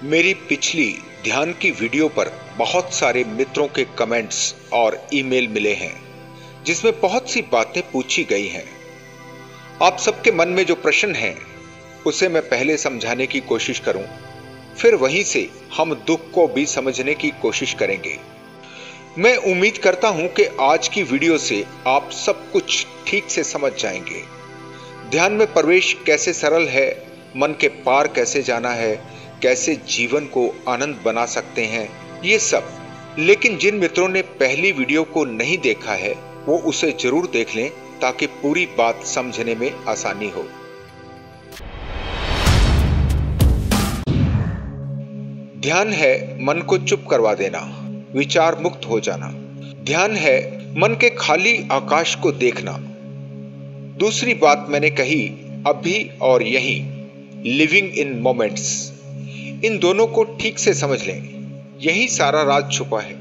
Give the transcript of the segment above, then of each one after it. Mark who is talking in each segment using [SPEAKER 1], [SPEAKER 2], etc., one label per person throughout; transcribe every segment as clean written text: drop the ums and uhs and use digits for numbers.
[SPEAKER 1] मेरी पिछली ध्यान की वीडियो पर बहुत सारे मित्रों के कमेंट्स और ईमेल मिले हैं जिसमें बहुत सी बातें पूछी गई हैं। आप सबके मन में जो प्रश्न है उसे मैं पहले समझाने की कोशिश करूं, फिर वहीं से हम दुख को भी समझने की कोशिश करेंगे। मैं उम्मीद करता हूं कि आज की वीडियो से आप सब कुछ ठीक से समझ जाएंगे। ध्यान में प्रवेश कैसे सरल है, मन के पार कैसे जाना है, कैसे जीवन को आनंद बना सकते हैं, ये सब। लेकिन जिन मित्रों ने पहली वीडियो को नहीं देखा है वो उसे जरूर देख लें ताकि पूरी बात समझने में आसानी हो। ध्यान है मन को चुप करवा देना, विचार मुक्त हो जाना। ध्यान है मन के खाली आकाश को देखना। दूसरी बात मैंने कही अभी और यहीं, लिविंग इन मोमेंट्स। इन दोनों को ठीक से समझ लें, यही सारा राज छुपा है।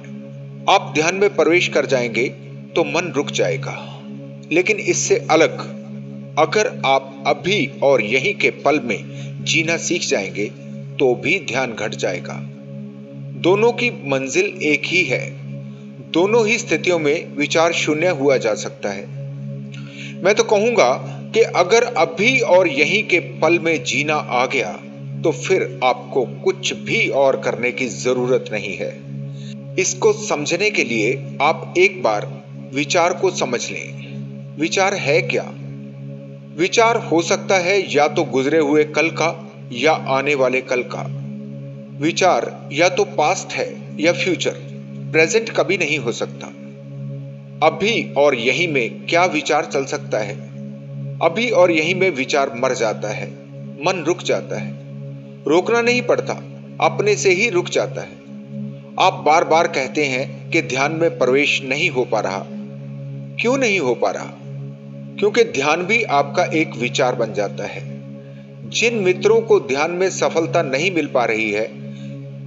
[SPEAKER 1] आप ध्यान में प्रवेश कर जाएंगे तो मन रुक जाएगा, लेकिन इससे अलग अगर आप अभी और यहीं के पल में जीना सीख जाएंगे तो भी ध्यान घट जाएगा। दोनों की मंजिल एक ही है। दोनों ही स्थितियों में विचार शून्य हुआ जा सकता है। मैं तो कहूंगा कि अगर अभी और यहीं के पल में जीना आ गया तो फिर आपको कुछ भी और करने की जरूरत नहीं है। इसको समझने के लिए आप एक बार विचार को समझ लें। विचार है क्या? विचार हो सकता है या तो गुजरे हुए कल का या आने वाले कल का। विचार या तो पास्ट है या फ्यूचर, प्रेजेंट कभी नहीं हो सकता। अभी और यहीं में क्या विचार चल सकता है? अभी और यहीं में विचार मर जाता है, मन रुक जाता है। रोकना नहीं पड़ता, अपने से ही रुक जाता है। आप बार बार कहते हैं कि ध्यान में प्रवेश नहीं हो पा रहा। क्यों नहीं हो पा रहा? क्योंकि ध्यान भी आपका एक विचार बन जाता है। जिन मित्रों को ध्यान में सफलता नहीं मिल पा रही है,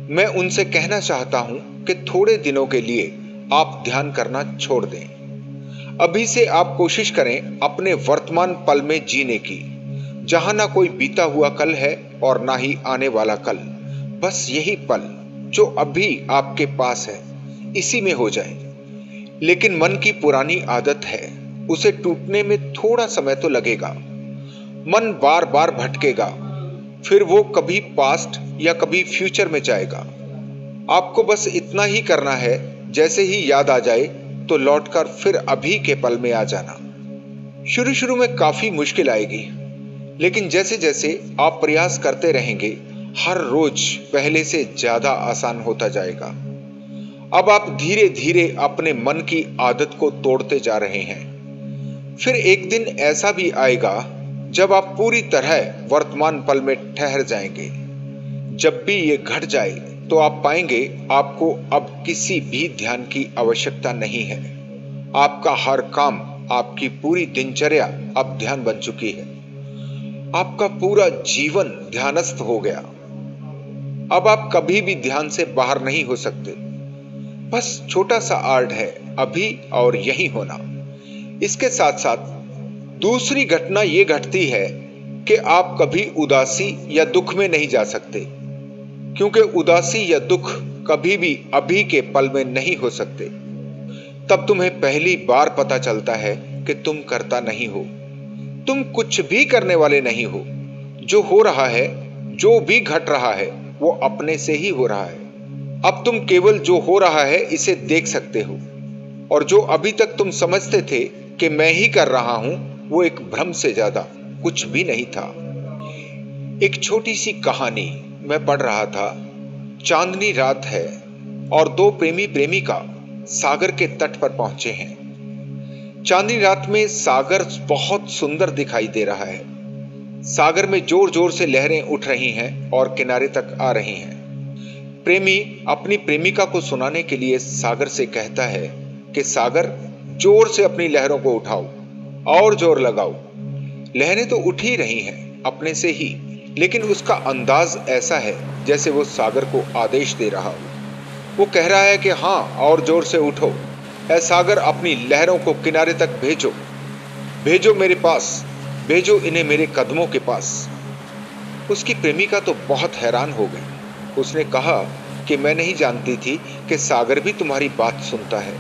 [SPEAKER 1] मैं उनसे कहना चाहता हूं कि थोड़े दिनों के लिए आप ध्यान करना छोड़ दें। अभी से आप कोशिश करें अपने वर्तमान पल में जीने की, जहां ना कोई बीता हुआ कल है और ना ही आने वाला कल। बस यही पल जो अभी आपके पास है, इसी में हो जाए। लेकिन मन की पुरानी आदत है, उसे टूटने में थोड़ा समय तो लगेगा। मन बार बार भटकेगा, फिर वो कभी पास्ट या कभी फ्यूचर में जाएगा। आपको बस इतना ही करना है, जैसे ही याद आ जाए तो लौटकर फिर अभी के पल में आ जाना। शुरू शुरू में काफी मुश्किल आएगी, लेकिन जैसे जैसे आप प्रयास करते रहेंगे, हर रोज पहले से ज्यादा आसान होता जाएगा। अब आप धीरे धीरे अपने मन की आदत को तोड़ते जा रहे हैं। फिर एक दिन ऐसा भी आएगा जब आप पूरी तरह वर्तमान पल में ठहर जाएंगे। जब भी ये घट जाए तो आप पाएंगे आपको अब किसी भी ध्यान की आवश्यकता नहीं है। आपका हर काम, आपकी पूरी दिनचर्या अब ध्यान बन चुकी है। आपका पूरा जीवन ध्यानस्थ हो गया। अब आप कभी भी ध्यान से बाहर नहीं हो सकते। बस छोटा सा आर्ट है, अभी और यहीं होना। इसके साथ साथ दूसरी घटना यह घटती है कि आप कभी उदासी या दुख में नहीं जा सकते, क्योंकि उदासी या दुख कभी भी अभी के पल में नहीं हो सकते। तब तुम्हें पहली बार पता चलता है कि तुम करता नहीं हो, तुम कुछ भी करने वाले नहीं हो। जो हो रहा है, जो भी घट रहा है, वो अपने से ही हो रहा है। अब तुम केवल जो हो रहा है इसे देख सकते हो, और जो अभी तक तुम समझते थे कि मैं ही कर रहा हूं, वो एक भ्रम से ज्यादा कुछ भी नहीं था। एक छोटी सी कहानी मैं पढ़ रहा था। चांदनी रात है और दो प्रेमी प्रेमिका सागर के तट पर पहुंचे हैं। चांदनी रात में सागर बहुत सुंदर दिखाई दे रहा है। सागर में जोर जोर से लहरें उठ रही हैं और किनारे तक आ रही हैं। प्रेमी अपनी प्रेमिका को सुनाने के लिए सागर से कहता है कि सागर, जोर से अपनी लहरों को उठाओ और जोर लगाओ। लहरें तो उठ ही रही हैं अपने से ही, लेकिन उसका अंदाज ऐसा है जैसे वो सागर को आदेश दे रहा हो। वो कह रहा है कि हाँ, और जोर से उठो। ऐ सागर, अपनी लहरों को किनारे तक भेजो, भेजो मेरे पास, भेजो इन्हें मेरे कदमों के पास। उसकी प्रेमिका तो बहुत हैरान हो गई। उसने कहा कि मैं नहीं जानती थी कि सागर भी तुम्हारी बात सुनता है।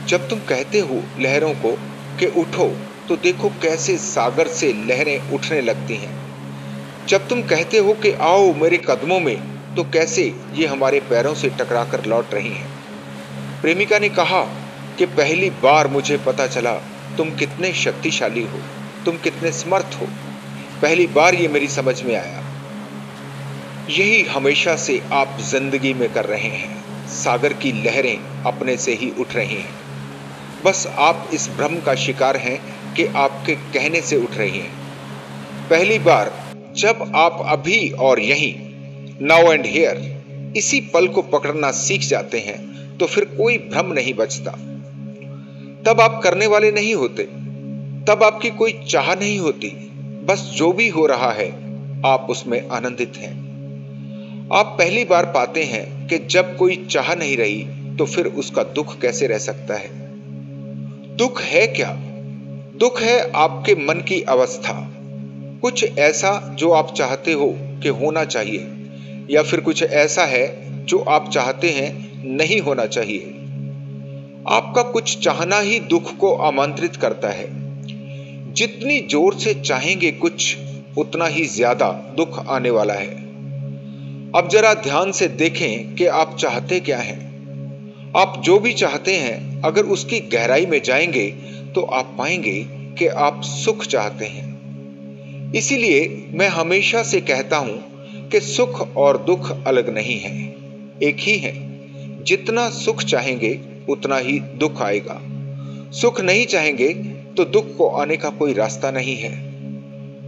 [SPEAKER 1] जब तुम कहते हो लहरों को कि उठो, तो देखो कैसे सागर से लहरें उठने लगती हैं। जब तुम कहते हो कि आओ मेरे कदमों में, तो कैसे ये हमारे पैरों से टकराकर लौट रही हैं। प्रेमिका ने कहा कि पहली बार मुझे पता चला तुम कितने शक्तिशाली हो, तुम कितने समर्थ हो। पहली बार ये मेरी समझ में आया। यही हमेशा से आप जिंदगी में कर रहे हैं। सागर की लहरें अपने से ही उठ रही हैं। बस आप इस भ्रम का शिकार हैं कि आपके कहने से उठ रही हैं। पहली बार जब आप अभी और यहीं, नाउ एंड हियर, इसी पल को पकड़ना सीख जाते हैं, तो फिर कोई भ्रम नहीं बचता। तब आप करने वाले नहीं होते, तब आपकी कोई चाह नहीं होती। बस जो भी हो रहा है आप उसमें आनंदित हैं। आप पहली बार पाते हैं कि जब कोई चाह नहीं रही तो फिर उसका दुख कैसे रह सकता है। दुख है क्या? दुख है आपके मन की अवस्था, कुछ ऐसा जो आप चाहते हो कि होना चाहिए, या फिर कुछ ऐसा है जो आप चाहते हैं नहीं होना चाहिए। आपका कुछ चाहना ही दुख को आमंत्रित करता है। जितनी जोर से चाहेंगे कुछ, उतना ही ज्यादा दुख आने वाला है। अब जरा ध्यान से देखें कि आप चाहते क्या हैं। आप जो भी चाहते हैं, अगर उसकी गहराई में जाएंगे तो आप पाएंगे कि आप सुख चाहते हैं। इसीलिए मैं हमेशा से कहता हूं कि सुख और दुख अलग नहीं है, एक ही है। जितना सुख चाहेंगे उतना ही दुख आएगा। सुख नहीं चाहेंगे तो दुख को आने का कोई रास्ता नहीं है।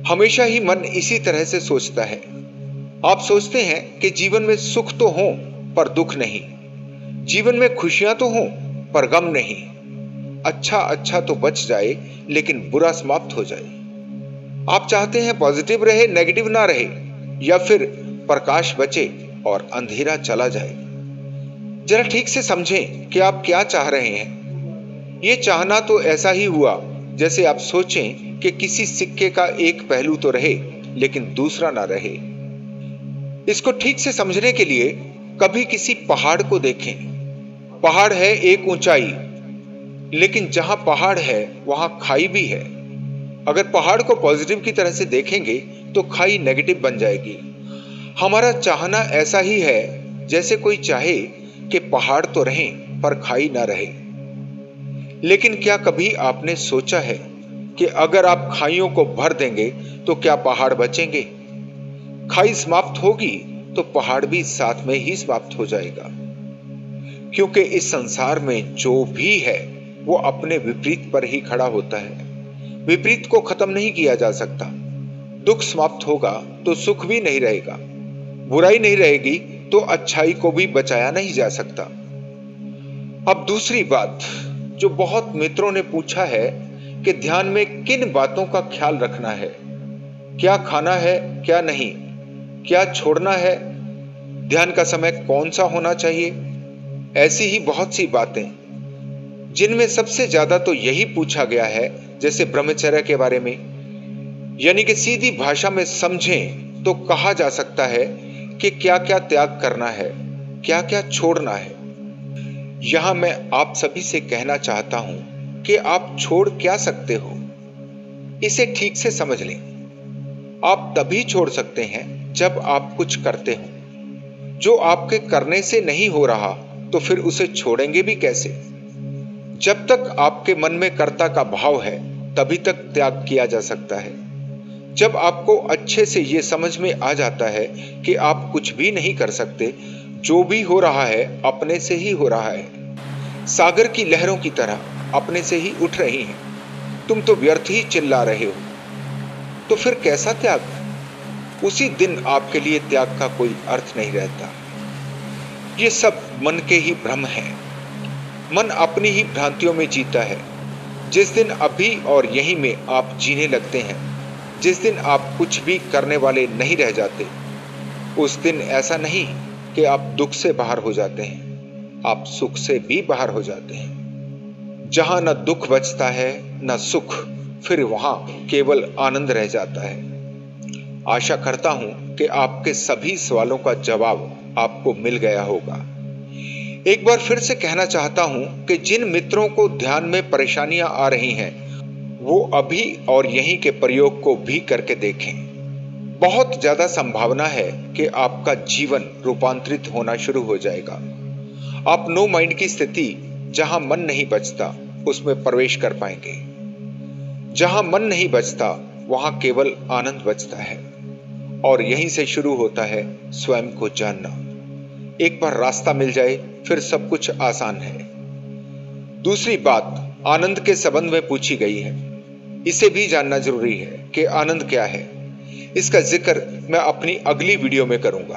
[SPEAKER 1] हमेशा ही मन इसी तरह से सोचता है। आप सोचते हैं कि जीवन में सुख तो हो पर दुख नहीं, जीवन में खुशियां तो हो पर गम नहीं, अच्छा अच्छा तो बच जाए लेकिन बुरा समाप्त हो जाए। आप चाहते हैं पॉजिटिव रहे, नेगेटिव ना रहे, या फिर प्रकाश बचे और अंधेरा चला जाए। जरा ठीक से समझें कि आप क्या चाह रहे हैं। यह चाहना तो ऐसा ही हुआ जैसे आप सोचें कि किसी सिक्के का एक पहलू तो रहे लेकिन दूसरा ना रहे। इसको ठीक से समझने के लिए कभी किसी पहाड़ को देखें। पहाड़ है एक ऊंचाई, लेकिन जहां पहाड़ है वहां खाई भी है। अगर पहाड़ को पॉजिटिव की तरह से देखेंगे तो खाई नेगेटिव बन जाएगी। हमारा चाहना ऐसा ही है जैसे कोई चाहे कि पहाड़ तो रहें पर खाई ना रहे। लेकिन क्या कभी आपने सोचा है कि अगर आप खाइयों को भर देंगे तो क्या पहाड़ बचेंगे? खाई समाप्त होगी तो पहाड़ भी साथ में ही समाप्त हो जाएगा। क्योंकि इस संसार में जो भी है वो अपने विपरीत पर ही खड़ा होता है। विपरीत को खत्म नहीं किया जा सकता। दुख समाप्त होगा तो सुख भी नहीं रहेगा, बुराई नहीं रहेगी तो अच्छाई को भी बचाया नहीं जा सकता। अब दूसरी बात जो बहुत मित्रों ने पूछा है कि ध्यान में किन बातों का ख्याल रखना है, क्या खाना है क्या नहीं, क्या छोड़ना है, ध्यान का समय कौन सा होना चाहिए। ऐसी ही बहुत सी बातें जिनमें सबसे ज्यादा तो यही पूछा गया है, जैसे ब्रह्मचर्य के बारे में। यानी कि सीधी भाषा में समझें तो कहा जा सकता है कि क्या क्या त्याग करना है, क्या क्या छोड़ना है। यहां मैं आप सभी से कहना चाहता हूं कि आप छोड़ क्या सकते हो, इसे ठीक से समझ लें। आप तभी छोड़ सकते हैं जब आप कुछ करते हो। जो आपके करने से नहीं हो रहा तो फिर उसे छोड़ेंगे भी कैसे? जब तक आपके मन में कर्ता का भाव है तभी तक त्याग किया जा सकता है। जब आपको अच्छे से यह समझ में आ जाता है कि आप कुछ भी नहीं कर सकते, जो भी हो रहा है अपने से ही हो रहा है, सागर की लहरों की तरह अपने से ही उठ रही हैं, तुम तो व्यर्थ ही चिल्ला रहे हो, तो फिर कैसा त्याग? उसी दिन आपके लिए त्याग का कोई अर्थ नहीं रहता। ये सब मन के ही भ्रम हैं। मन अपनी ही भ्रांतियों में जीता है। जिस दिन अभी और यहीं में आप जीने लगते हैं, जिस दिन आप कुछ भी करने वाले नहीं रह जाते, उस दिन ऐसा नहीं कि आप दुख से बाहर हो जाते हैं, आप सुख से भी बाहर हो जाते हैं। जहां न दुख बचता है न सुख, फिर वहां केवल आनंद रह जाता है। आशा करता हूं कि आपके सभी सवालों का जवाब आपको मिल गया होगा। एक बार फिर से कहना चाहता हूं कि जिन मित्रों को ध्यान में परेशानियां आ रही हैं, वो अभी और यहीं के प्रयोग को भी करके देखें। बहुत ज्यादा संभावना है कि आपका जीवन रूपांतरित होना शुरू हो जाएगा। आप नो माइंड की स्थिति, जहां मन नहीं बचता, उसमें प्रवेश कर पाएंगे। जहां मन नहीं बचता, वहां केवल आनंद बचता है, और यहीं से शुरू होता है स्वयं को जानना। एक बार रास्ता मिल जाए, फिर सब कुछ आसान है। दूसरी बात आनंद के संबंध में पूछी गई है। इसे भी जानना जरूरी है कि आनंद क्या है। इसका जिक्र मैं अपनी अगली वीडियो में करूंगा।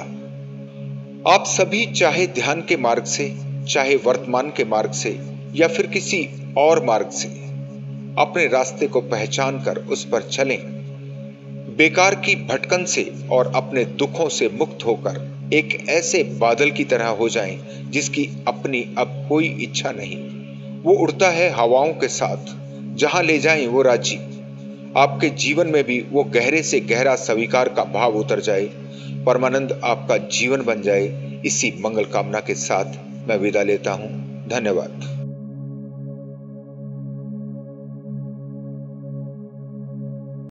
[SPEAKER 1] आप सभी चाहे ध्यान के मार्ग से, चाहे वर्तमान के मार्ग से, या फिर किसी और मार्ग से अपने रास्ते को पहचान कर उस पर चलें। बेकार की भटकन से और अपने दुखों से मुक्त होकर एक ऐसे बादल की तरह हो जाएं जिसकी अपनी अब कोई इच्छा नहीं। वो उड़ता है हवाओं के साथ, जहां ले जाएं वो राजी। आपके जीवन में भी वो गहरे से गहरा स्वीकार का भाव उतर जाए, परमानंद आपका जीवन बन जाए। इसी मंगल कामना के साथ मैं विदा लेता हूं। धन्यवाद।